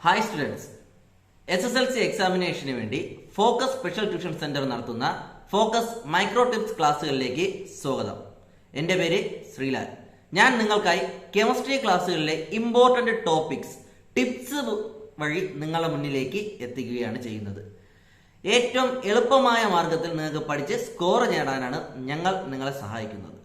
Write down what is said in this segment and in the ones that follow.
Hi students, SSLC എക്സാമിനേഷന് വേണ്ടി focus special tuition centre നടത്തുന്ന focus micro tips ക്ലാസ്സുകളിലേക്ക് സ്വാഗതം. എൻ്റെ പേര് ശ്രീലാൽ. ഞാൻ നിങ്ങൾക്കായി കെമിസ്ട്രി ക്ലാസ്സുകളിലെ ഇമ്പോർട്ടൻ്റ് ടോപ്പിക്സ് ടിപ്സ് വഴി നിങ്ങളുടെ മുന്നിലേക്ക് എത്തിക്കുകയാണ് ചെയ്യുന്നത്. ഏറ്റവും എളുപ്പമായ മാർഗത്തിൽ നിങ്ങൾക്ക് പഠിച്ച് സ്കോർ നേടാനാണ് ഞങ്ങൾ നിങ്ങളെ സഹായിക്കുന്നത്.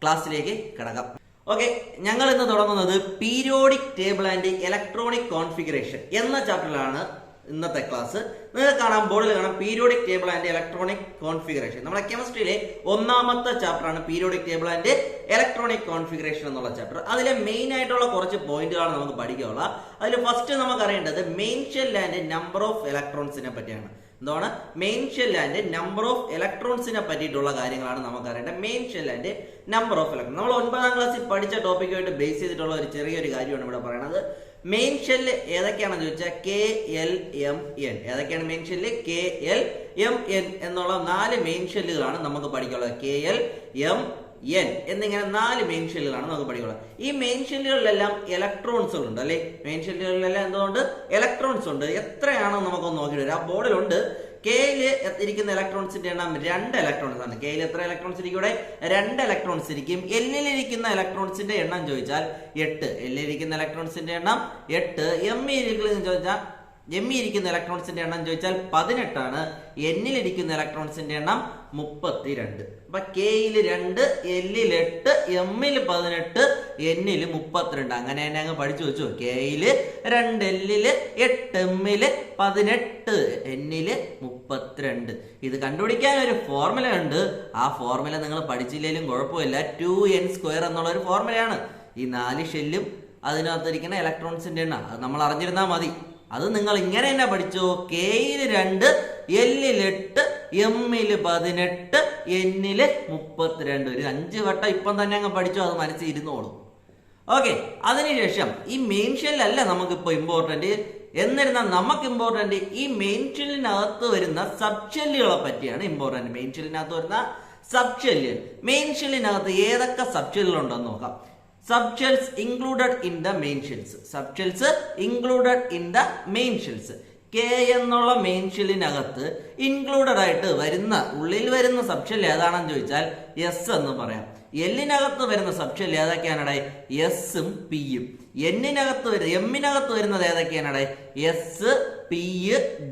ക്ലാസ്സിലേക്ക് കിടക്കാം. ഓക്കെ, ഞങ്ങൾ ഇന്ന് തുടങ്ങുന്നത് periodic table and electronic configuration എന്ന ചാപ്റ്ററിലാണ് ഇന്നത്തെ ക്ലാസ്. നിങ്ങൾക്ക് കാണാം, ബോർഡിൽ കാണാം periodic table and electronic configuration. നമ്മുടെ കെമിസ്ട്രിയിലെ ഒന്നാമത്തെ ചാപ്റ്ററാണ് periodic table and electronic configuration എന്നുള്ള ചാപ്റ്റർ. അതിലെ മെയിൻ ആയിട്ടുള്ള കുറച്ച് പോയിന്റുകളാണ് നമുക്ക് പഠിക്കാനുള്ളത്. അതിൽ ഫസ്റ്റ് നമുക്ക് അറിയേണ്ടത് main shell and number of ഇലക്ട്രോൺസിനെ പറ്റിയാണ്. എന്താണ് main shell and number of ഇലക്ട്രോൺസിനെ പറ്റിയിട്ടുള്ള കാര്യങ്ങളാണ് നമുക്ക് അറിയേണ്ടത്. Main shell and number of electron നമ്മൾ 9ാം ക്ലാസ്സിൽ പഠിച്ച ടോപ്പിക്കുമായിട്ട് ബേസ് ചെയ്തിട്ടുള്ള ഒരു ചെറിയൊരു കാര്യമാണ് ഇവിടെ പറയുന്നത്. മെയിൻ ഷെല്ല് ഏതൊക്കെയാണെന്ന് ചോദിച്ചാൽ KLMN. ഏതൊക്കെയാണ് മെയിൻ ഷെല്ല്? KLMN എന്നുള്ള 4 മെയിൻ ഷെല്ലുകളാണ് നമുക്ക് പഠിക്കാനുള്ളത്. KLMN എന്നിങ്ങനെ 4 മെയിൻ ഷെല്ലുകളാണ് നമുക്ക് പഠിക്കാനുള്ളത്. ഈ മെയിൻ ഷെല്ലുകളിലെല്ലാം ഇലക്ട്രോൺസ് ഉണ്ട് അല്ലെ? മെയിൻ ഷെല്ലുകളിലെല്ലാം എന്തുകൊണ്ട് ഇലക്ട്രോൺസ് ഉണ്ട്. എത്രയാണെന്ന് നമുക്കൊന്ന് നോക്കിയിട്ട് വരാം. ആ ബോർഡിലുണ്ട്. കെയിൽ ഇരിക്കുന്ന ഇലക്ട്രോൺസിന്റെ എണ്ണം 2 ഇലക്ട്രോൺസ് ആണ്. കെയിൽ എത്ര ഇലക്ട്രോൺസ് ഇരിക്കും? ഇവിടെ 2 ഇലക്ട്രോൺസ് ഇരിക്കും. എല്ലിലിരിക്കുന്ന ഇലക്ട്രോൺസിന്റെ എണ്ണം ചോദിച്ചാൽ 8. എല്ലിലിരിക്കുന്ന ഇലക്ട്രോൺസിന്റെ എണ്ണം 8. എമ്മി ഇരിക്കുന്ന ഇലക്ട്രോൺസിന്റെ എണ്ണം ചോദിച്ചാൽ 18 ആണ്. എന്നിലിരിക്കുന്ന ഇലക്ട്രോൺസിന്റെ എണ്ണം 32. അപ്പൊ കെയിൽ 2, എല്ലിൽ 8, എമ്മിൽ 18, എന്നിൽ 32. അങ്ങനെ തന്നെ അങ്ങ് പഠിച്ചു വെച്ചു. കെയില് 2, എല്ലില് 8, എമ്മില് 18, എന്നില് 32. ഇത് കണ്ടുപിടിക്കാൻ ഒരു ഫോർമുല ഉണ്ട്. ആ ഫോർമുല നിങ്ങൾ പഠിച്ചില്ലെങ്കിലും കുഴപ്പമില്ല. 2n² എന്നുള്ള ഒരു ഫോർമുലയാണ്. ഈ 4 ഷെല്ലും അതിനകത്തിരിക്കുന്ന ഇലക്ട്രോൺസിന്റെ എണ്ണം അത് നമ്മൾ അറിഞ്ഞിരുന്നാൽ മതി. അത് നിങ്ങൾ ഇങ്ങനെ തന്നെ പഠിച്ചു. കെയിൽ 2, എല്ലിൽ 8, എമ്മില് 18, എന്നില് 32. ഒരു 5 വട്ടം ഇപ്പം തന്നെ അങ്ങ് പഠിച്ചു. അത് മനസ്സിൽ ഇരുന്നോളും. ഓക്കെ, അതിനുശേഷം ഈ മെയിൻ ഷെല്ലല്ല നമുക്കിപ്പോൾ ഇമ്പോർട്ടന്റ്. എന്നിരുന്നാൽ നമുക്ക് ഇമ്പോർട്ടന്റ് ഈ മെയിൻ ഷെല്ലിനകത്ത് വരുന്ന സബ് ഷെല്ലുകളെ പറ്റിയാണ് ഇമ്പോർട്ടന്റ്. മെയിൻ ഷെല്ലിനകത്ത് വരുന്ന സബ് ഷെല്ലുകൾ. മെയിൻ ഷെല്ലിനകത്ത് ഏതൊക്കെ സബ് ഷെല്ലുകൾ ഉണ്ടെന്ന് നോക്കാം. Subshells included in the main shells. Subshells included in the main shells. K എന്നുള്ള മെയിൻ ഷെല്ലിനകത്ത് ഇൻക്ലൂഡഡ് ആയിട്ട് വരുന്ന ഉള്ളിൽ വരുന്ന സബ്ഷെൽ ഏതാണെന്ന് ചോദിച്ചാൽ എസ് എന്ന് പറയാം. എല്ലിനകത്ത് വരുന്ന സബ്ഷെൽ ഏതൊക്കെയാണടെ? എസും പിയും. എമ്മിനകത്ത് വരുന്നത് ഏതൊക്കെയാണടെ? S, P,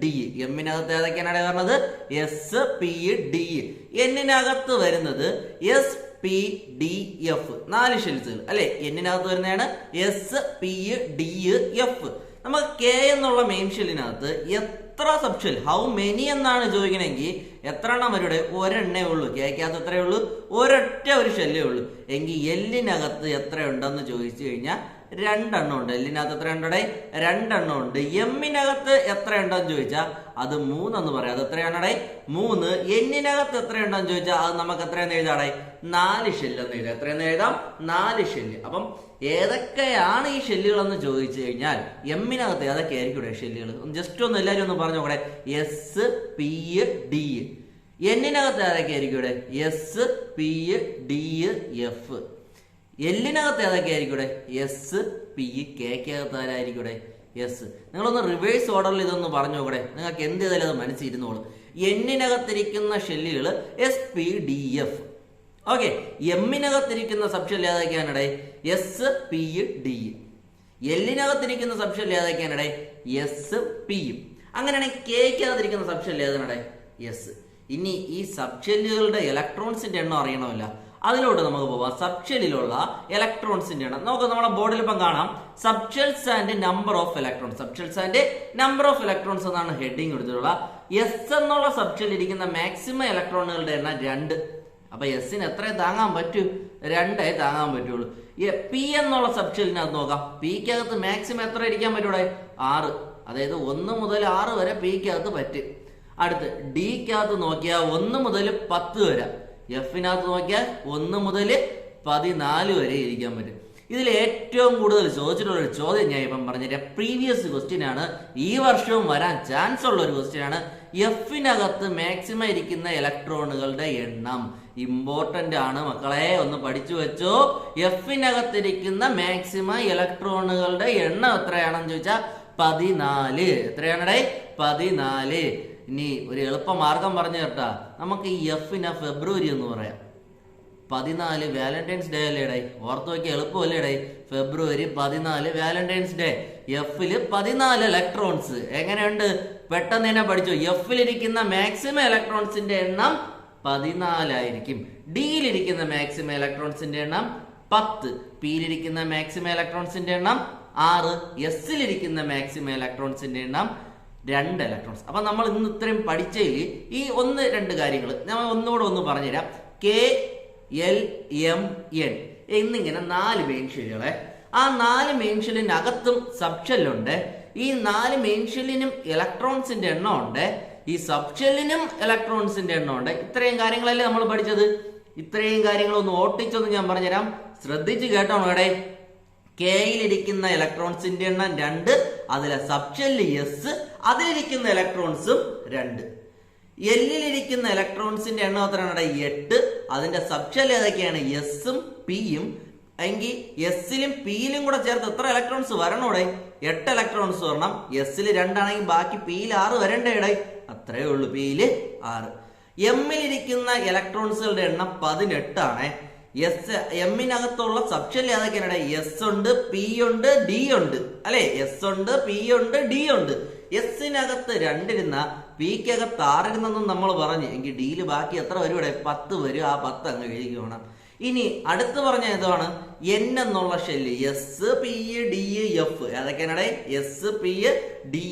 D. എമ്മിനകത്ത് ഏതൊക്കെയാണടെ പറഞ്ഞത്? S, P, D. എന്നിനകത്ത് വരുന്നത് എസ്, പി, ഡി, എഫ്. 4 ഷെൽസുകൾ അല്ലെ? എന്നിനകത്ത് വരുന്നതാണ് എസ്, പി, ഡി, എഫ്. നമുക്ക് കെ എന്നുള്ള മെയിൻ ഷെല്ലിനകത്ത് എത്ര സബ്ഷെൽ, ഹൗ മെനി എന്നാണ് ചോദിക്കണമെങ്കിൽ എത്ര എണ്ണം വരുടെ? ഒരെണ്ണേ ഉള്ളൂ. കെക്കകത്ത് എത്രയേ ഉള്ളൂ? ഒരൊറ്റ ഒരു ഷെല്ലേ ഉള്ളൂ. എങ്കിൽ എല്ലിനകത്ത് എത്രയുണ്ടെന്ന് ചോദിച്ചു കഴിഞ്ഞാൽ 2 എണ്ണം ഉണ്ട്. എല്ലിനകത്ത് എത്ര ഉണ്ടടെ? 2 എണ്ണം ഉണ്ട്. എമ്മിനകത്ത് എത്ര ഉണ്ടെന്ന് ചോദിച്ചാൽ അത് 3 എന്ന് പറയാം. അത് എത്രയാണടെ? 3. എന്നിനകത്ത് എത്ര ഉണ്ടെന്ന് ചോദിച്ചാൽ അത് നമുക്ക് എത്രയെന്ന് എഴുതാടെ? 4 ഷെല്ല് എന്ന് എഴുതാം. എത്രയെന്ന് എഴുതാം? 4 ഷെല്ല്. അപ്പം ഏതൊക്കെയാണ് ഈ ഷെല്ലുകൾ എന്ന് ചോദിച്ചു കഴിഞ്ഞാൽ എമ്മിനകത്ത് ഏതൊക്കെ ആയിരിക്കും ഷെല്ലുകൾ? ജസ്റ്റ് ഒന്ന് എല്ലാവരും ഒന്ന് പറഞ്ഞു നോക്കട്ടെ. S, P, D. എന്നിനകത്ത് ഏതൊക്കെ ആയിരിക്കും ഇവിടെ? S, P, D, F. എല്ലിനകത്ത് ഏതൊക്കെ ആയിരിക്കും ഇവിടെ? S, P. കെക്കകത്ത് ആരായിരിക്കും ഇവിടെ? എസ്. നിങ്ങളൊന്ന് റിവേഴ്സ് ഓർഡറിൽ ഇതൊന്ന് പറഞ്ഞു നോക്കട്ടെ. നിങ്ങൾക്ക് എന്ത് ചെയ്താലും അത് മനസ്സിരുന്നോളൂ. എന്നിനകത്തിരിക്കുന്ന ഷെല്ലുകൾ S, P, D, F. Okay, എമ്മിനകത്തിരിക്കുന്ന സബ്ഷെൽ ഏതൊക്കെയാണടെ? S, P, D. എല്ലിനകത്തിരിക്കുന്ന സബ്ഷെൽ ഏതൊക്കെയാണടെ? S, P. അങ്ങനെയാണെങ്കിൽ കെക്കകത്തിരിക്കുന്ന സബ്ഷെൽ ഏതാണടെ? എസ്. ഇനി ഈ സബ്ഷെല്ലുകളുടെ ഇലക്ട്രോൺസിന്റെ എണ്ണം അറിയണമല്ല. അതിലോട്ട് നമുക്ക് പോവാം. സബ്ഷെല്ലിലുള്ള ഇലക്ട്രോൺസിന്റെ എണ്ണം നമുക്ക് നമ്മുടെ ബോർഡിൽ ഇപ്പം കാണാം. Subshells and number of electrons. Subshells and number of electrons എന്നാണ് ഹെഡിങ് എടുത്തിട്ടുള്ള. എസ് എന്നുള്ള സബ്ഷെല്ലിൽ ഇരിക്കുന്ന മാക്സിമം ഇലക്ട്രോണുകളുടെ എണ്ണം 2. അപ്പൊ എസിന് എത്ര താങ്ങാൻ പറ്റൂ? 2 താങ്ങാൻ പറ്റുള്ളൂ. പി എന്നുള്ള സബ്ഷെല്ലിനകത്ത് നോക്കാം. പിക്കകത്ത് മാക്സിമം എത്ര ഇരിക്കാൻ പറ്റൂടെ? 6. അതായത് 1 മുതൽ 6 വരെ പിക്കകത്ത് പറ്റും. അടുത്ത് ഡിക്കകത്ത് നോക്കിയാൽ 1 മുതൽ 10 വരെ. എഫിനകത്ത് നോക്കിയാൽ 1 മുതൽ 14 വരെ ഇരിക്കാൻ പറ്റും. ഇതിൽ ഏറ്റവും കൂടുതൽ ചോദിച്ചിട്ടുള്ള ഒരു ചോദ്യം ഞാൻ ഇപ്പം പറഞ്ഞുതരാം. പ്രീവിയസ് ക്വസ്റ്റ്യൻ ആണ്, ഈ വർഷവും വരാൻ ചാൻസ് ഉള്ള ഒരു ക്വസ്റ്റ്യൻ ആണ്. എഫിനകത്ത് മാക്സിമം ഇരിക്കുന്ന ഇലക്ട്രോണുകളുടെ എണ്ണം ഇമ്പോർട്ടന്റ് ആണ് മക്കളെ, ഒന്ന് പഠിച്ചു വെച്ചോ. എഫിനകത്തിരിക്കുന്ന മാക്സിമം ഇലക്ട്രോണുകളുടെ എണ്ണം എത്രയാണെന്ന് ചോദിച്ചാൽ 14. എത്രയാണടേ? 14. ഇനി ഒരു എളുപ്പമാർഗം പറഞ്ഞു കേട്ടാ, നമുക്ക് ഈ എഫിനെ ഫെബ്രുവരി എന്ന് പറയാം. 14 വാലന്റൈൻസ് ഡേ അല്ലേടേ? ഓർത്ത് നോക്കി എളുപ്പമല്ലേടേ? ഫെബ്രുവരി 14 വാലന്റൈൻസ് ഡേ. എഫില് 14 ഇലക്ട്രോൺസ്. എങ്ങനെയുണ്ട്? പെട്ടെന്ന് തന്നെ പഠിച്ചു. എഫിലിരിക്കുന്ന മാക്സിമം ഇലക്ട്രോൺസിന്റെ എണ്ണം 14 ആയിരിക്കും. ഡിയിലിരിക്കുന്ന മാക്സിമം ഇലക്ട്രോൺസിന്റെ എണ്ണം 10. പിയിലിരിക്കുന്ന മാക്സിമം ഇലക്ട്രോൺസിന്റെ എണ്ണം 6. എസിലിരിക്കുന്ന മാക്സിമം ഇലക്ട്രോൺസിന്റെ എണ്ണം 2 ഇലക്ട്രോൺസ്. അപ്പൊ നമ്മൾ ഇന്ന് ഇത്രയും പഠിച്ചതിൽ ഈ 1-2 കാര്യങ്ങൾ ഞാൻ ഒന്നുകൂടെ പറഞ്ഞുതരാം. കെ എൽ എം എൻ എന്നിങ്ങനെ 4 മെയിൻ ഷെല്ലുകളെ. ആ 4 മെയിൻ ഷെല്ലിനകത്തും സബ്ഷെല്ലുണ്ട്. ഈ 4 മെയിൻ ഷെല്ലിനും ഇലക്ട്രോൺസിന്റെ എണ്ണം ഉണ്ട്. ഈ സബ്ഷെല്ലിനും ഇലക്ട്രോൺസിന്റെ എണ്ണം ഉണ്ട്. ഇത്രയും കാര്യങ്ങളല്ലേ നമ്മൾ പഠിച്ചത്. ഇത്രയും കാര്യങ്ങൾ ഒന്ന് ഓട്ടിച്ചൊന്ന് ഞാൻ പറഞ്ഞുതരാം. ശ്രദ്ധിച്ച് കേട്ടോ ഇവിടെ. കെയിലിരിക്കുന്ന ഇലക്ട്രോൺസിന്റെ എണ്ണം 2, അതിലെ സബ്ഷെല്ല് എസ്, അതിലിരിക്കുന്ന ഇലക്ട്രോൺസും 2. എല്ലിലിരിക്കുന്ന ഇലക്ട്രോൺസിന്റെ എണ്ണം എത്രയാണ്? 8. അതിന്റെ സബ്ഷെല്ല് ഏതൊക്കെയാണ്? എസും പിയും. എങ്കിൽ എസിലും പിയിലും കൂടെ ചേർത്ത് എത്ര ഇലക്ട്രോൺസ് വരണോടെ? 8 ഇലക്ട്രോൺസ് വരണം. എസിൽ 2 ആണെങ്കിൽ ബാക്കി പിയിൽ 6 വരണ്ടേടെ? അത്രേ ഉള്ളൂ. പിയില് 6. എമ്മിലിരിക്കുന്ന ഇലക്ട്രോൺസുകളുടെ എണ്ണം 18 ആണ്. എമ്മിനകത്തുള്ള സബ്ഷെല്ല് ഏതൊക്കെയാണ്? എസ് ഉണ്ട്, പി ഉണ്ട്, ഡി ഉണ്ട് അല്ലെ? എസ് ഉണ്ട്, പി ഉണ്ട്, ഡി ഉണ്ട്. എസിനകത്ത് 2 ഇരുന്ന പിക്കകത്ത് 6 ഇരുന്നെന്നും നമ്മൾ പറഞ്ഞു. എങ്കിൽ ഡിയില് ബാക്കി എത്ര വരും? ഇവിടെ 10 വരും. ആ 10 അങ്ങ് എഴുതി വേണം. ഇനി അടുത്ത് പറഞ്ഞ ഏതാണ്? എൻ എന്നുള്ള shell. S, P, D, F. ഏതൊക്കെയാണ്? S, P, D,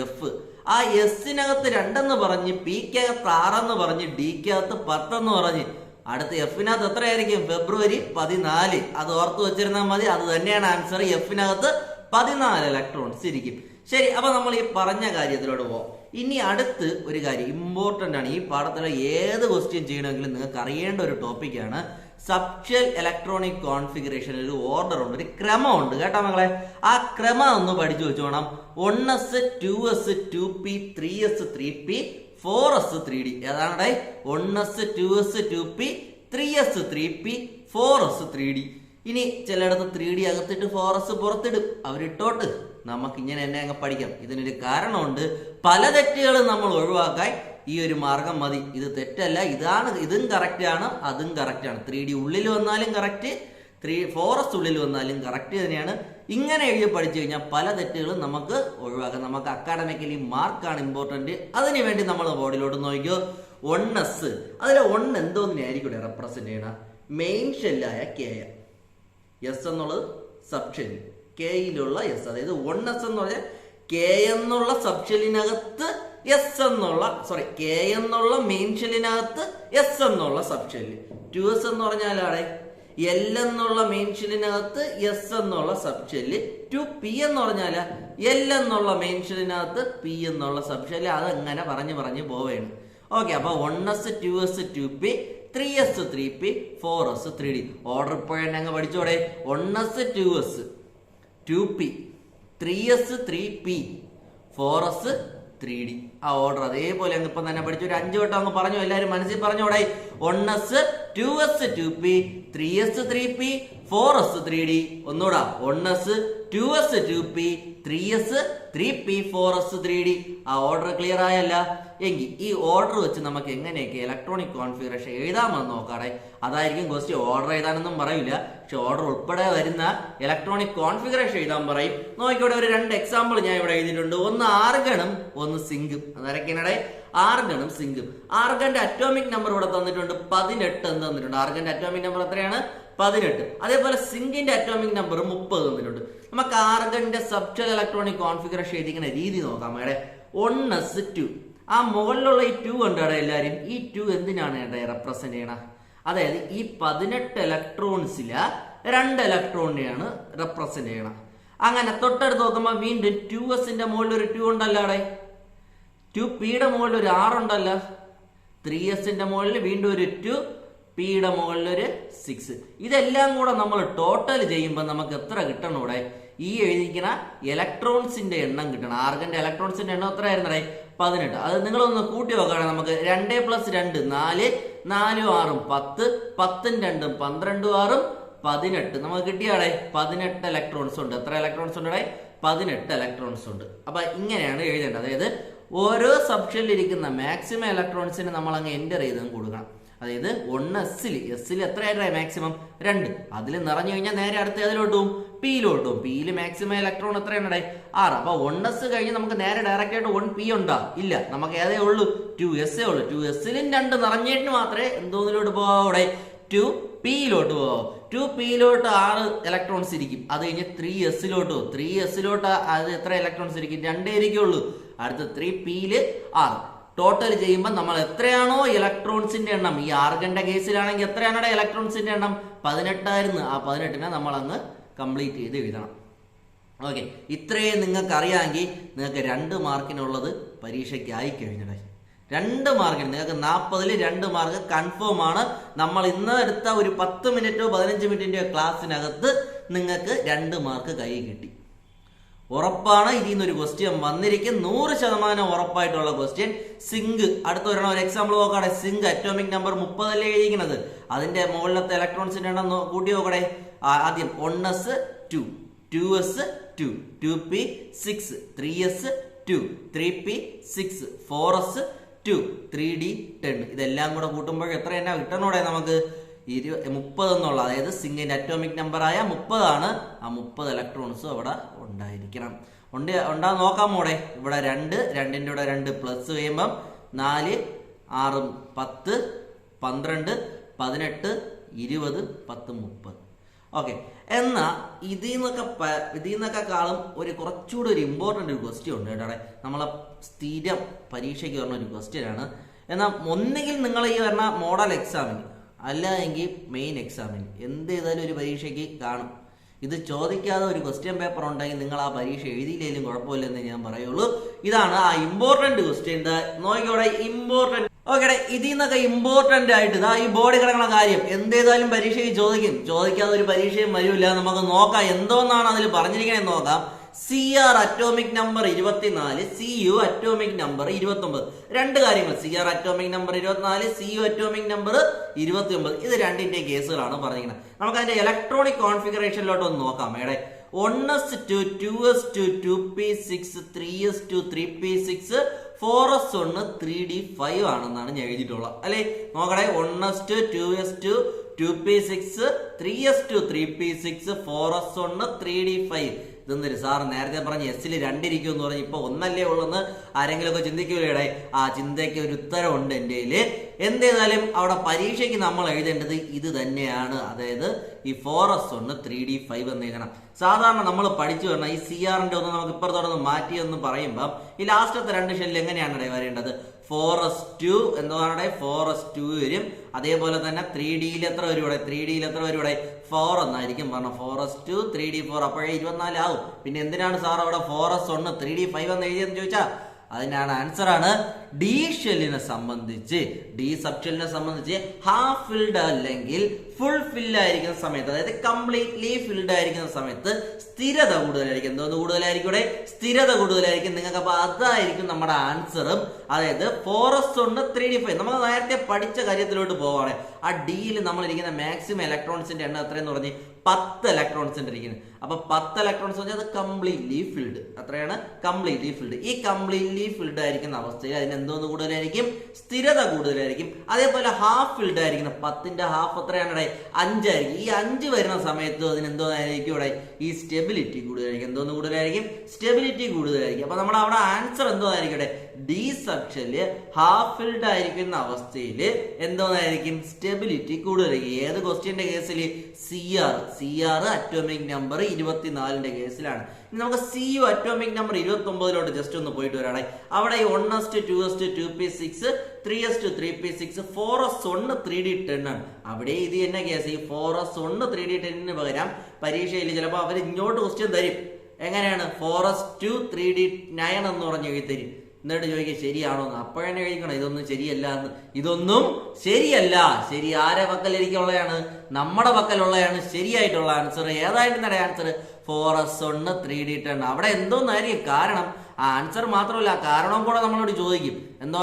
F. ആ എസിനകത്ത് 2 എന്ന് പറഞ്ഞ്, പിക്കകത്ത് 6 എന്ന് പറഞ്ഞ്, ഡിക്കകത്ത് 10 എന്ന് പറഞ്ഞ്, അടുത്ത എഫിനകത്ത് എത്രയായിരിക്കും? ഫെബ്രുവരി 14. അത് ഓർത്ത് വെച്ചിരുന്നാൽ മതി. അത് തന്നെയാണ് ആൻസർ. എഫിനകത്ത് 14 ഇലക്ട്രോൺസ് ഇരിക്കും. ശരി, അപ്പൊ നമ്മൾ ഈ പറഞ്ഞ കാര്യത്തിലോട്ട് പോവാം. ഇനി അടുത്ത് ഒരു കാര്യം ഇമ്പോർട്ടന്റ് ആണ്. ഈ പാഠത്തിലെ ഏത് ക്വസ്റ്റ്യൻ ചെയ്യണമെങ്കിലും നിങ്ങൾക്ക് അറിയേണ്ട ഒരു ടോപ്പിക്കാണ്. Subshell electronic configuration. ഒരു ഓർഡർ ഉണ്ട്, ഒരു ക്രമമുണ്ട് കേട്ടോ മക്കളെ. ആ ക്രമം ഒന്ന് പഠിച്ചു വെച്ചോണം. 1s 2s 2p 3s 3p 4s 3d. ഏതാണ്? 1s 2s 2p 3s 3p 4s 3d. ഇനി ചിലയിടത്ത് 3d അകത്തിട്ട് 4s പുറത്തിടും. അവരിട്ടോട്ട്, നമുക്ക് ഇങ്ങനെ തന്നെ അങ്ങ് പഠിക്കാം. ഇതിനൊരു കാരണമുണ്ട്. പല തെറ്റുകളും നമ്മൾ ഒഴിവാക്കാൻ ഈ ഒരു മാർഗം മതി. ഇത് തെറ്റല്ല, ഇതാണ്, ഇതും കറക്റ്റ് ആണ്, അതും കറക്റ്റ് ആണ്. 3d ഉള്ളിൽ വന്നാലും കറക്റ്റ്, 4s ഉള്ളിൽ വന്നാലും കറക്റ്റ് തന്നെയാണ്. ഇങ്ങനെ എഴുതി പഠിച്ചു കഴിഞ്ഞാൽ പല തെറ്റുകളും നമുക്ക് ഒഴിവാക്കാം. നമുക്ക് അക്കാഡമിക്കലി മാർക്കാണ് ഇമ്പോർട്ടന്റ്. അതിനു വേണ്ടി നമ്മൾ ബോർഡിലോട്ട് നോക്കിയോ. 1s, അതിലെ 1 എന്തോന്നിനായിരിക്കും റെപ്രസെന്റ് ചെയ്യണ? മെയിൻ ഷെല്ലായ കെ. എസ് എന്നുള്ളത് സബ്ഷെല്ല്, കെയിലുള്ള എസ്. അതായത് 1s എന്ന് പറഞ്ഞാൽ കെ എന്നുള്ള സബ്ഷെല്ലിനകത്ത് എസ് എന്നുള്ള, കെ എന്നുള്ള മെയിൻ ഷെല്ലിനകത്ത് എസ് എന്നുള്ള സബ്ഷെല്ല്. 2s എന്ന് പറഞ്ഞാലാണ് എൽ എന്നുള്ള മെയിൻ ഷെല്ലിനകത്ത് എസ് എന്നുള്ള സബ്ഷെല്ല്. 2p എന്ന് പറഞ്ഞാൽ എൽ എന്നുള്ള മെയിൻ ഷെല്ലിനകത്ത് പി എന്നുള്ള സബ്ഷെല്ല്. അതങ്ങനെ പറഞ്ഞു പോവുകയാണ്. ഓക്കെ, അപ്പൊ 1s 2s 2p 3s 3p 4s 3d. Order ഇപ്പോഴെന്നെ അങ്ങ് പഠിച്ചോടെ. 1s 2s 2p 3s 3p 4s 3d. ആ ഓർഡർ അതേപോലെ അങ്ങ് ഇപ്പം തന്നെ പഠിച്ചു. ഒരു 5 വട്ടം അങ്ങ് പറഞ്ഞു. എല്ലാവരും മനസ്സിൽ പറഞ്ഞോടെ. 1s 2s 2p 3s 3p 4s 3d. ഒന്നുകൂടാ. 1s 2s 2p 3s 3p 4s 3d. ആ ഓർഡർ ക്ലിയർ ആയല്ല? എങ്കിൽ ഈ ഓർഡർ വെച്ച് നമുക്ക് എങ്ങനെയൊക്കെ ഇലക്ട്രോണിക് കോൺഫിഗറേഷൻ എഴുതാമെന്ന് നോക്കാടെ. അതായിരിക്കും ക്വസ്റ്റ്യൻ. ഓർഡർ എഴുതാനൊന്നും പറയില്ല, പക്ഷെ ഓർഡർ ഉൾപ്പെടെ വരുന്ന ഇലക്ട്രോണിക് കോൺഫിഗറേഷൻ എഴുതാൻ പറയും. നോക്കിവിടെ ഒരു 2 എക്സാമ്പിൾ ഞാൻ ഇവിടെ എഴുതിയിട്ടുണ്ട്. ഒന്ന് ആർഗണും ഒന്ന് സിങ്കും. അതാരൊക്കെയാണ്? ആർഗണും സിങ്കും. ആർഗന്റെ അറ്റോമിക് നമ്പർ ഇവിടെ തന്നിട്ടുണ്ട് 18 എന്ന് തന്നിട്ടുണ്ട്. ആർഗന്റെ അറ്റോമിക് നമ്പർ എത്രയാണ്? 18. അതേപോലെ സിങ്കിന്റെ അറ്റോമിക് നമ്പർ 30 തന്നിട്ടുണ്ട്. നമുക്ക് ആർഗന്റെ സബ്ഷെൽ ഇലക്ട്രോണിക് കോൺഫിഗറേഷൻ എഴുതിക്കുന്ന രീതി നോക്കാം. ഇവിടെ 1s 2. ആ മുകളിലുള്ള ഈ 2 ഉണ്ട് ഇവിടെ എല്ലാവരും. ഈ 2 എന്തിനാണ് റെപ്രസെന്റ് ചെയ്യണ? അതായത് ഈ 18 ഇലക്ട്രോൺസില് 2 ഇലക്ട്രോണിനെയാണ് റെപ്രസെന്റ് ചെയ്യണം. അങ്ങനെ തൊട്ടടുത്ത് നോക്കുമ്പോൾ വീണ്ടും 2sന്റെ മുകളിൽ ഒരു 2 ഉണ്ടല്ലോ. അവിടെ 2pയുടെ മുകളിൽ ഒരു 6 ഉണ്ടല്ലോ. 3sന്റെ മുകളിൽ വീണ്ടും ഒരു 2, പിയുടെ മുകളിൽ ഒരു 6. ഇതെല്ലാം കൂടെ നമ്മൾ ടോട്ടൽ ചെയ്യുമ്പോൾ നമുക്ക് എത്ര കിട്ടണം? ഇവിടെ ഈ എഴുതിക്കുന്ന ഇലക്ട്രോൺസിന്റെ എണ്ണം കിട്ടണം. ആർഗന്റെ ഇലക്ട്രോൺസിന്റെ എണ്ണം എത്ര ആയിരുന്നേ? 18. അത് നിങ്ങളൊന്ന് കൂട്ടി നോക്കുകയാണെങ്കിൽ നമുക്ക് 2 + 2 4, 4 6 10, 10 2 12 6 18. നമുക്ക് കിട്ടിയാടെ 18 ഇലക്ട്രോൺസ് ഉണ്ട്. എത്ര ഇലക്ട്രോൺസ് ഉണ്ട്? 18 ഇലക്ട്രോൺസ് ഉണ്ട്. അപ്പൊ ഇങ്ങനെയാണ് എഴുതേണ്ടത്. അതായത് ഓരോ സബ്ഷെല്ലിൽ ഇരിക്കുന്ന മാക്സിമം ഇലക്ട്രോൺസിന് നമ്മൾ അങ്ങ് എൻ്റർ ചെയ്തും കൊടുക്കണം. അതായത് 1 എസ്സിൽ എത്രയായിട്ടായി മാക്സിമം 2. അതിൽ നിറഞ്ഞു കഴിഞ്ഞാൽ നേരെ അടുത്ത ഏതിലോട്ട് പോകും? പിയിലോട്ട് പോകും. പിയിൽ മാക്സിമം ഇലക്ട്രോൺ എത്രയാണ്? 6. അപ്പൊ 1s കഴിഞ്ഞ് നമുക്ക് നേരെ ഡയറക്റ്റ് ആയിട്ട് 1p ഉണ്ടാ ഇല്ല, നമുക്ക് ഏതേ ഉള്ളൂ? 2s ഉള്ളൂ. 2sലും 2 നിറഞ്ഞിട്ട് മാത്രമേ എന്തോന്നിലോട്ട് പോകാം? അവിടെ 2pയിലോട്ട് പോകാം. 2pയിലോട്ട് 6 ഇലക്ട്രോൺസ് ഇരിക്കും. അത് കഴിഞ്ഞ് 3sലോട്ട് പോകും. 3sലോട്ട് അത് എത്ര ഇലക്ട്രോൺസ് ഇരിക്കും? 2 ഇരിക്കുള്ളൂ. അടുത്ത 3pയില് 6. ടോട്ടൽ ചെയ്യുമ്പോൾ നമ്മൾ എത്രയാണോ ഇലക്ട്രോൺസിന്റെ എണ്ണം, ഈ ആർഗന്റെ കേസിലാണെങ്കിൽ എത്രയാണ് ഇലക്ട്രോൺസിന്റെ എണ്ണം? 18 ആയിരുന്നു. ആ 18നെ നമ്മൾ അങ്ങ് കംപ്ലീറ്റ് ചെയ്ത് എഴുതണം. ഓക്കെ, ഇത്രയും നിങ്ങൾക്ക് അറിയാമെങ്കിൽ നിങ്ങൾക്ക് 2 മാർക്കിനുള്ളത് പരീക്ഷയ്ക്ക് ആയി കഴിഞ്ഞിടേ. 2 മാർക്കിന് നിങ്ങൾക്ക് 40ൽ 2 മാർക്ക് കൺഫേം ആണ്. നമ്മൾ ഇന്ന് എടുത്ത ഒരു 10 മിനിറ്റോ 15 മിനിറ്റിന്റെയോ ക്ലാസ്സിനകത്ത് നിങ്ങൾക്ക് 2 മാർക്ക് കൈ കിട്ടി. ഉറപ്പാണ്. ഇതിൽ നിന്നൊരു ക്വസ്റ്റ്യൻ വന്നിരിക്കും, 100% ഉറപ്പായിട്ടുള്ള ക്വസ്റ്റ്യൻ. സിങ്ക് അടുത്ത ഒരെണ്ണം ഒരു എക്സാമ്പിൾ നോക്കട്ടെ. സിങ്ക് അറ്റോമിക് നമ്പർ 30 അല്ലേ എഴുതിയിരിക്കുന്നത്. അതിന്റെ മുകളിലത്തെ ഇലക്ട്രോൺസിന്റെ എണ്ണം കൂട്ടി നോക്കട്ടെ. ആദ്യം 1s 2, 2s 2, 2p 6, 3s 2, 3p 6, 4s 2, 3d 10. ഇതെല്ലാം കൂടെ കൂട്ടുമ്പോൾ എത്ര എന്നാ കിട്ടണോടെ നമുക്ക്? 30 എന്നുള്ള, അതായത് സിങ്കിന്റെ അറ്റോമിക് നമ്പറായ 30 ആണ്. ആ 30 ഇലക്ട്രോൺസും അവിടെ ഉണ്ടായിരിക്കണം. ഉണ്ടാകും നോക്കാം മോടെ. ഇവിടെ 2, 2ന്റെ കൂടെ 2 പ്ലസ് ചെയ്യുമ്പം 4, 6, 10, 12, 18, 20, 10, 30. ഓക്കെ, എന്നാ ഇതിൽ നിന്നൊക്കെ കാളും ഒരു കുറച്ചുകൂടി ഒരു ഇമ്പോർട്ടൻ്റ് ഒരു ക്വസ്റ്റ്യൻ ഉണ്ട് കേട്ടോ. നമ്മളെ സ്ഥിരം പരീക്ഷയ്ക്ക് പറഞ്ഞ ഒരു ക്വസ്റ്റ്യൻ ആണ്. എന്നാൽ ഒന്നുകിൽ നിങ്ങൾ ഈ പറഞ്ഞ മോഡൽ എക്സാമിന് അല്ല എങ്കിൽ മെയിൻ എക്സാമിന് എന്ത് ചെയ്താലും ഒരു പരീക്ഷയ്ക്ക് കാണും. ഇത് ചോദിക്കാതെ ഒരു ക്വസ്റ്റ്യൻ പേപ്പർ ഉണ്ടെങ്കിൽ നിങ്ങൾ ആ പരീക്ഷ എഴുതിയില്ലെങ്കിലും കുഴപ്പമില്ലെന്ന് ഞാൻ പറയുള്ളൂ. ഇതാണ് ആ ഇമ്പോർട്ടന്റ് ക്വസ്റ്റ്യൻ. നോക്കിയോടെ ഇമ്പോർട്ടന്റ്. ഓക്കെ, ഇതിൽ നിന്നൊക്കെ ഇമ്പോർട്ടന്റ് ആയിട്ട് ഇതാ ഈ ബോർഡിൽ കിടക്കുന്ന കാര്യം എന്ത് ചെയ്താലും പരീക്ഷയ്ക്ക് ചോദിക്കും. ചോദിക്കാതെ ഒരു പരീക്ഷയും വരില്ല. നമുക്ക് നോക്കാം എന്തോന്നാണ് അതിൽ പറഞ്ഞിരിക്കണേന്ന് നോക്കാം. CR atomic number 24, CU atomic number 29. 2 കാര്യങ്ങൾ. CR atomic number 24, CU atomic number 29. ഇത് രണ്ടിന്റെ കേസുകളാണ് പറഞ്ഞിരിക്കുന്നത്. നമുക്ക് അതിന്റെ ഇലക്ട്രോണിക് കോൺഫിഗറേഷനിലോട്ട് ഒന്ന് നോക്കാം. 1s2, 2s2, 2p6, 3s2, 3p6, 4s1, 3d5 ആണെന്നാണ് ഞാൻ എഴുതിയിട്ടുള്ളത് അല്ലെ. നോക്കണേ, 1s2, 2s2, 2p6, 3s2, 3p6, 4s1, 3d5. ഇതെന്നൊരു sir നേരത്തെ പറഞ്ഞ് എസ്സിൽ 2 ഇരിക്കും എന്ന് പറഞ്ഞ് ഇപ്പൊ 1 ഉള്ളെന്ന് ആരെങ്കിലും ഒക്കെ ചിന്തിക്കൂലേ? ആ ചിന്തയ്ക്ക് ഒരു ഉത്തരവുണ്ട് എൻ്റെ കയ്യില്. എന്ത് ചെയ്താലും അവിടെ പരീക്ഷയ്ക്ക് നമ്മൾ എഴുതേണ്ടത് ഇത് തന്നെയാണ്. അതായത് ഈ 4s1, 3d5 എന്ന് എഴുതണം. സാധാരണ നമ്മൾ പഠിച്ചു വരണം ഈ CRന്റെ ഒന്ന് നമുക്ക് ഇപ്പുറത്തോടൊന്ന് മാറ്റിയെന്ന് പറയുമ്പോൾ ഈ ലാസ്റ്റത്തെ 2 ഷെല്ലിൽ എങ്ങനെയാണ് വരേണ്ടത്? 4s2 എന്താണ്? 4s2 വരും. അതേപോലെ തന്നെ 3Dയിൽ എത്ര വരും? ഇവിടെ 3Dയിൽ എത്ര വരും? ഇവിടെ 4 എന്നായിരിക്കും പറഞ്ഞ. 4s2, 3d4. അപ്പോഴേ 24 ആവും. പിന്നെ എന്തിനാണ് സാർ അവിടെ 4s1, 3d5 എന്ന് എഴുതിയെന്ന് ചോദിച്ചാൽ അതിനാണ് ആൻസർ ആണ് ഡി ഷെല്ലിനെ സംബന്ധിച്ച്, ഡി സബ് ഷെല്ലിനെ സംബന്ധിച്ച് ഹാഫ് ഫിൽഡ് അല്ലെങ്കിൽ ഫുൾ ഫിൽഡ് ആയിരിക്കുന്ന സമയത്ത്, അതായത് കംപ്ലീറ്റ്ലി ഫിൽഡ് ആയിരിക്കുന്ന സമയത്ത് സ്ഥിരത കൂടുതലായിരിക്കും. എന്തോന്ന് കൂടുതലായിരിക്കും? ഇവിടെ സ്ഥിരത കൂടുതലായിരിക്കും. നിങ്ങൾക്ക് അപ്പൊ അതായിരിക്കും നമ്മുടെ ആൻസറും. അതായത് 4s1, 3d5. നമ്മൾ നേരത്തെ പഠിച്ച കാര്യത്തിലോട്ട് പോവാണ്. ആ ഡിയിൽ നമ്മൾ ഇരിക്കുന്ന മാക്സിമം ഇലക്ട്രോൺസിന്റെ എണ്ണം എത്രയെന്ന് പറഞ്ഞ് 10 ഇലക്ട്രോൺസിന്റെ ഇരിക്കുന്നത്. അപ്പൊ 10 ഇലക്ട്രോൺസ് പറഞ്ഞാൽ അത് കംപ്ലീറ്റ്ലി ഫിൽഡ്. അത്രയാണ് കംപ്ലീറ്റ്ലി ഫിൽഡ്. ഈ കംപ്ലീറ്റ്ലി ഫിൽഡ് ആയിരിക്കുന്ന അവസ്ഥയിൽ അതിന് എന്തോന്ന് കൂടുതലായിരിക്കും? സ്ഥിരത കൂടുതലായിരിക്കും. അതേപോലെ ഹാഫ് ഫിൽഡ് ആയിരിക്കുന്ന 10ന്റെ ഹാഫ് എത്രയാണ്? 5 ആയിരിക്കും. ഈ 5 വരുന്ന സമയത്ത് അതിന് എന്തോന്നായിരിക്കും? ഇവിടെ ഈ സ്റ്റെബിലിറ്റി കൂടുതലായിരിക്കും. എന്തോന്ന് കൂടുതലായിരിക്കും? സ്റ്റെബിലിറ്റി കൂടുതലായിരിക്കും. അപ്പൊ നമ്മുടെ അവിടെ ആൻസർ എന്തോന്നായിരിക്കും? ഡി സെക്ഷനില് ഹാഫ് ഫിൽഡ് ആയിരിക്കുന്ന അവസ്ഥയിൽ എന്തോന്നായിരിക്കും? സ്റ്റെബിലിറ്റി കൂടുതലായിരിക്കും. ഏത് ക്വസ്റ്റ്യന്റെ കേസിൽ? CR അറ്റോമിക് നമ്പർ 24ന്റെ കേസിലാണ്. നമുക്ക് CU അറ്റോമിക് നമ്പർ 29ലോട്ട് ജസ്റ്റ് ഒന്ന് പോയിട്ട് വരാണേ. അവിടെ 1s2, 2s2, 2p6, 3s2, 3p6, 4s1, 3d10 ആണ്. അവിടെ ഇത് തന്നെ കേസ്. ഈ 4s1, 3d10 പകരം പരീക്ഷയിൽ ചിലപ്പോൾ അവർ ഇങ്ങോട്ട് ക്വസ്റ്റ്യൻ തരും. എങ്ങനെയാണ്? 4s2, 3d9 എന്ന് പറഞ്ഞ് എഴുതി തരും. എന്നിട്ട് ചോദിക്കുക ശരിയാണോ എന്ന്. അപ്പോഴെന്നെ കഴിക്കണം ഇതൊന്നും ശരിയല്ല എന്ന്. ഇതൊന്നും ശരിയല്ല. ശരി ആരെ പക്കലിരിക്കുള്ളതാണ്? നമ്മുടെ പക്കലുള്ളതാണ് ശരിയായിട്ടുള്ള ആൻസർ. ഏതായിരുന്നു ആൻസർ? 4s1, 3d10. അവിടെ എന്തോന്നായിരിക്കും കാരണം? ആ ആൻസർ മാത്രമല്ല, കാരണം കൂടെ നമ്മളോട് ചോദിക്കും. എന്തോ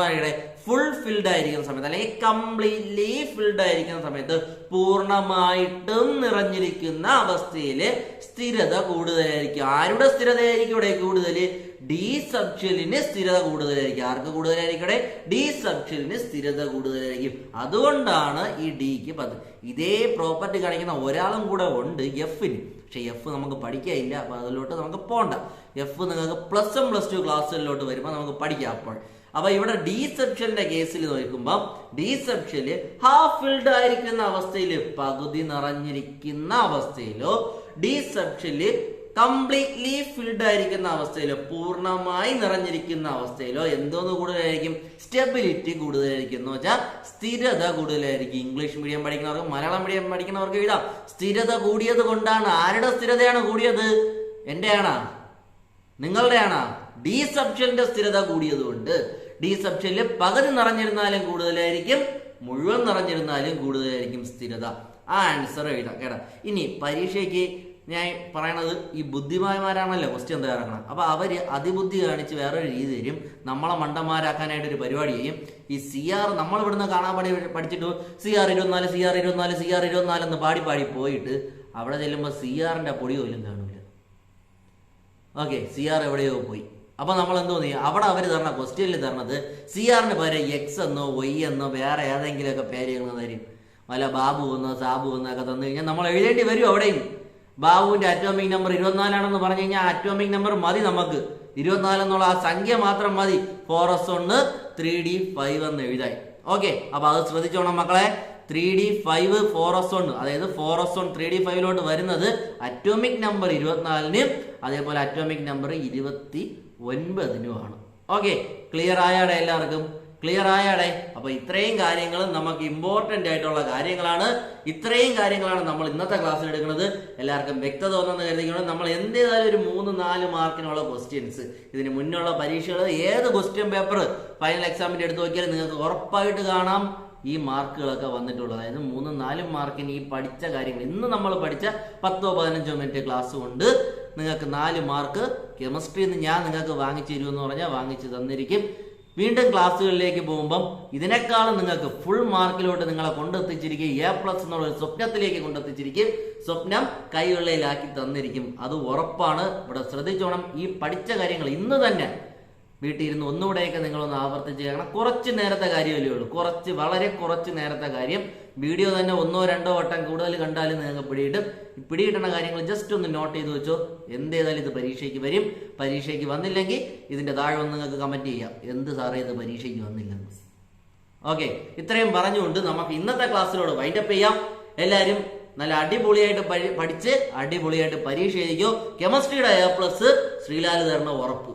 ഫുൾ ഫിൽഡ് ആയിരിക്കുന്ന സമയത്ത് അല്ലെങ്കിൽ കംപ്ലീറ്റ്ലി ഫിൽഡ് ആയിരിക്കുന്ന സമയത്ത് പൂർണ്ണമായിട്ടും നിറഞ്ഞിരിക്കുന്ന അവസ്ഥയില് സ്ഥിരത കൂടുതലായിരിക്കും. ആരുടെ സ്ഥിരതയായിരിക്കും ഇവിടെ കൂടുതൽ? ഡി സബ്ഷെല്ലിന് സ്ഥിരത കൂടുതലായിരിക്കും. ആർക്ക് കൂടുതലായിരിക്കും? ഇവിടെ ഡി സബ്ഷെല്ലിന് സ്ഥിരത കൂടുതലായിരിക്കും. അതുകൊണ്ടാണ് ഈ ഡിക്ക് 10. ഇതേ പ്രോപ്പർട്ടി കാണിക്കുന്ന ഒരാളും കൂടെ ഉണ്ട് എഫിന്. പക്ഷെ എഫ് നമുക്ക് പഠിക്കാനില്ല, അപ്പൊ അതിലോട്ട് നമുക്ക് പോണ്ട. എഫ് നിങ്ങൾക്ക് +1 +2 ക്ലാസ്സുകളിലോട്ട് വരുമ്പോൾ നമുക്ക് പഠിക്കാം. അപ്പൊ ഇവിടെ ഡി സബ്ഷെല്ലിന്റെ കേസിൽ നോക്കുമ്പോൾ ഡി സബ്ഷെല്ല് ഹാഫ് ഫിൽഡ് ആയിരിക്കുന്ന അവസ്ഥയിൽ, പകുതി നിറഞ്ഞിരിക്കുന്ന അവസ്ഥയിലോ, ഡി സബ്ഷെല്ല് കംപ്ലീറ്റ്ലി ഫിൽഡ് ആയിരിക്കുന്ന അവസ്ഥയിലോ, പൂർണ്ണമായി നിറഞ്ഞിരിക്കുന്ന അവസ്ഥയിലോ എന്തോന്ന് കൂടുതലായിരിക്കും? സ്റ്റെബിലിറ്റി കൂടുതലായിരിക്കും. എന്ന് വെച്ചാൽ സ്ഥിരത കൂടുതലായിരിക്കും. ഇംഗ്ലീഷ് മീഡിയം പഠിക്കുന്നവർക്ക്, മലയാളം മീഡിയം പഠിക്കുന്നവർക്ക് എഴുതാം. സ്ഥിരത കൂടിയത് കൊണ്ടാണ്. ആരുടെ സ്ഥിരതയാണ് കൂടിയത്? എന്റെ ആണാ? നിങ്ങളുടെ ആണാ? ഡി സബ്ഷെല്ലിന്റെ സ്ഥിരത കൂടിയത് കൊണ്ട്. ഡി സബ്ഷെല്ല് പകുതി നിറഞ്ഞിരുന്നാലും കൂടുതലായിരിക്കും, മുഴുവൻ നിറഞ്ഞിരുന്നാലും കൂടുതലായിരിക്കും സ്ഥിരത. ആ ആൻസർ എഴുതാം കേട്ടോ. ഇനി പരീക്ഷയ്ക്ക് ഞാൻ പറയണത്, ഈ ബുദ്ധിമാന്മാരാണല്ലോ ക്വസ്റ്റ്യൻ തയ്യാറാക്കണം. അപ്പൊ അവര് അതിബുദ്ധി കാണിച്ച് വേറൊരു രീതി തരും. നമ്മളെ മണ്ടന്മാരാക്കാനായിട്ട് ഒരു പരിപാടി ചെയ്യും. ഈ CR നമ്മൾ ഇവിടുന്ന് കാണാൻ പഠിച്ചിട്ട് CR 24 CR 24 CR 24 എന്ന് പാടി പോയിട്ട് അവിടെ ചെല്ലുമ്പോൾ CRന്റെ പൊടി പോലും കാണില്ല. ഓക്കെ, CR എവിടെയോ പോയി. അപ്പൊ നമ്മൾ എന്തോ അവിടെ അവർ തരണ ക്വസ്റ്റ്യനിൽ തരണത് CRന് പകരം X എന്നോ Y എന്നോ വേറെ ഏതെങ്കിലുമൊക്കെ പേരുകൾ തരും. വല്ല ബാബു എന്നോ സാബു എന്നൊക്കെ തന്നു കഴിഞ്ഞാൽ നമ്മൾ എഴുതേണ്ടി വരും. അവിടെയും ബാബുവിന്റെ അറ്റോമിക് നമ്പർ 24 ആണെന്ന് പറഞ്ഞു കഴിഞ്ഞാൽ അറ്റോമിക് നമ്പർ മതി നമുക്ക്. 24 എന്നുള്ള ആ സംഖ്യ മാത്രം മതി 4s1 3d5 എന്ന് എഴുതാൻ. ഓക്കെ, അപ്പൊ അത് ശ്രദ്ധിച്ചോണം മക്കളെ. 3d5 4s1, അതായത് 4s1 3d5 വരുന്നത് അറ്റോമിക് നമ്പർ 24-നും അതേപോലെ അറ്റോമിക് നമ്പർ 29-നുമാണ്. ഓക്കെ, ക്ലിയർ ആയാടെ? എല്ലാവർക്കും ക്ലിയർ ആയാടെ? അപ്പൊ ഇത്രയും കാര്യങ്ങൾ നമുക്ക് ഇമ്പോർട്ടന്റ് ആയിട്ടുള്ള കാര്യങ്ങളാണ്. ഇത്രയും കാര്യങ്ങളാണ് നമ്മൾ ഇന്നത്തെ ക്ലാസ്സിൽ എടുക്കുന്നത്. എല്ലാവർക്കും വ്യക്തത തോന്നുന്ന കരുതിക്കണം. നമ്മൾ എന്തായാലും ഒരു 3-4 മാർക്കിനുള്ള ക്വസ്റ്റ്യൻസ്, ഇതിന് മുന്നുള്ള പരീക്ഷകൾ ഏത് ക്വസ്റ്റ്യൻ പേപ്പർ ഫൈനൽ എക്സാമിന്റെ എടുത്ത് നോക്കിയാലും നിങ്ങൾക്ക് ഉറപ്പായിട്ട് കാണാം ഈ മാർക്കുകളൊക്കെ വന്നിട്ടുള്ളത്. അതായത് 3-4 മാർക്കിന് ഈ പഠിച്ച കാര്യങ്ങൾ, ഇന്ന് നമ്മൾ പഠിച്ച 10-15 മിനിറ്റ് ക്ലാസ് കൊണ്ട് നിങ്ങൾക്ക് 4 മാർക്ക് കെമിസ്ട്രിയിൽ നിന്ന് ഞാൻ നിങ്ങൾക്ക് വാങ്ങിച്ചു തരുമെന്ന് പറഞ്ഞാൽ വാങ്ങിച്ചു തന്നിരിക്കും. വീണ്ടും ക്ലാസ്സുകളിലേക്ക് പോകുമ്പം ഇതിനേക്കാളും നിങ്ങൾക്ക് ഫുൾ മാർക്കിലോട്ട് നിങ്ങളെ കൊണ്ടെത്തിച്ചിരിക്കും. A+ എന്നുള്ള ഒരു സ്വപ്നത്തിലേക്ക് കൊണ്ടെത്തിച്ചിരിക്കും. സ്വപ്നം കൈവെള്ളയിലാക്കി തന്നിരിക്കും. അത് ഉറപ്പാണ്. ഇവിടെ ശ്രദ്ധിച്ചോണം. ഈ പഠിച്ച കാര്യങ്ങൾ ഇന്ന് തന്നെ വീട്ടിൽ ഇരുന്ന് ഒന്നുകൂടെയൊക്കെ നിങ്ങളൊന്ന് ആവർത്തിച്ച് ചെയ്യണം. കുറച്ച് നേരത്തെ കാര്യമല്ലേ ഉള്ളൂ. വളരെ കുറച്ച് നേരത്തെ കാര്യം. വീഡിയോ തന്നെ 1-2 വട്ടം കൂടുതൽ കണ്ടാലും നിങ്ങൾക്ക് പിടികിട്ടുന്ന കാര്യങ്ങൾ ജസ്റ്റ് ഒന്ന് നോട്ട് ചെയ്ത് വെച്ചോ. എന്തേതായാലും ഇത് പരീക്ഷയ്ക്ക് വരും. പരീക്ഷയ്ക്ക് വന്നില്ലെങ്കിൽ ഇതിന്റെ താഴെ ഒന്ന് നിങ്ങൾക്ക് കമന്റ് ചെയ്യാം, എന്ത് സാറേ ഇത് പരീക്ഷയ്ക്ക് വന്നില്ലെന്ന്. ഓക്കെ, ഇത്രയും പറഞ്ഞുകൊണ്ട് നമുക്ക് ഇന്നത്തെ ക്ലാസ്സിലോട് വൈൻഡപ്പ് ചെയ്യാം. എല്ലാവരും നല്ല അടിപൊളിയായിട്ട് പഠിച്ച് അടിപൊളിയായിട്ട് പരീക്ഷ എഴുതിക്കോ. കെമിസ്ട്രിയുടെ A+ ശ്രീലാൽ തരുന്ന ഉറപ്പ്.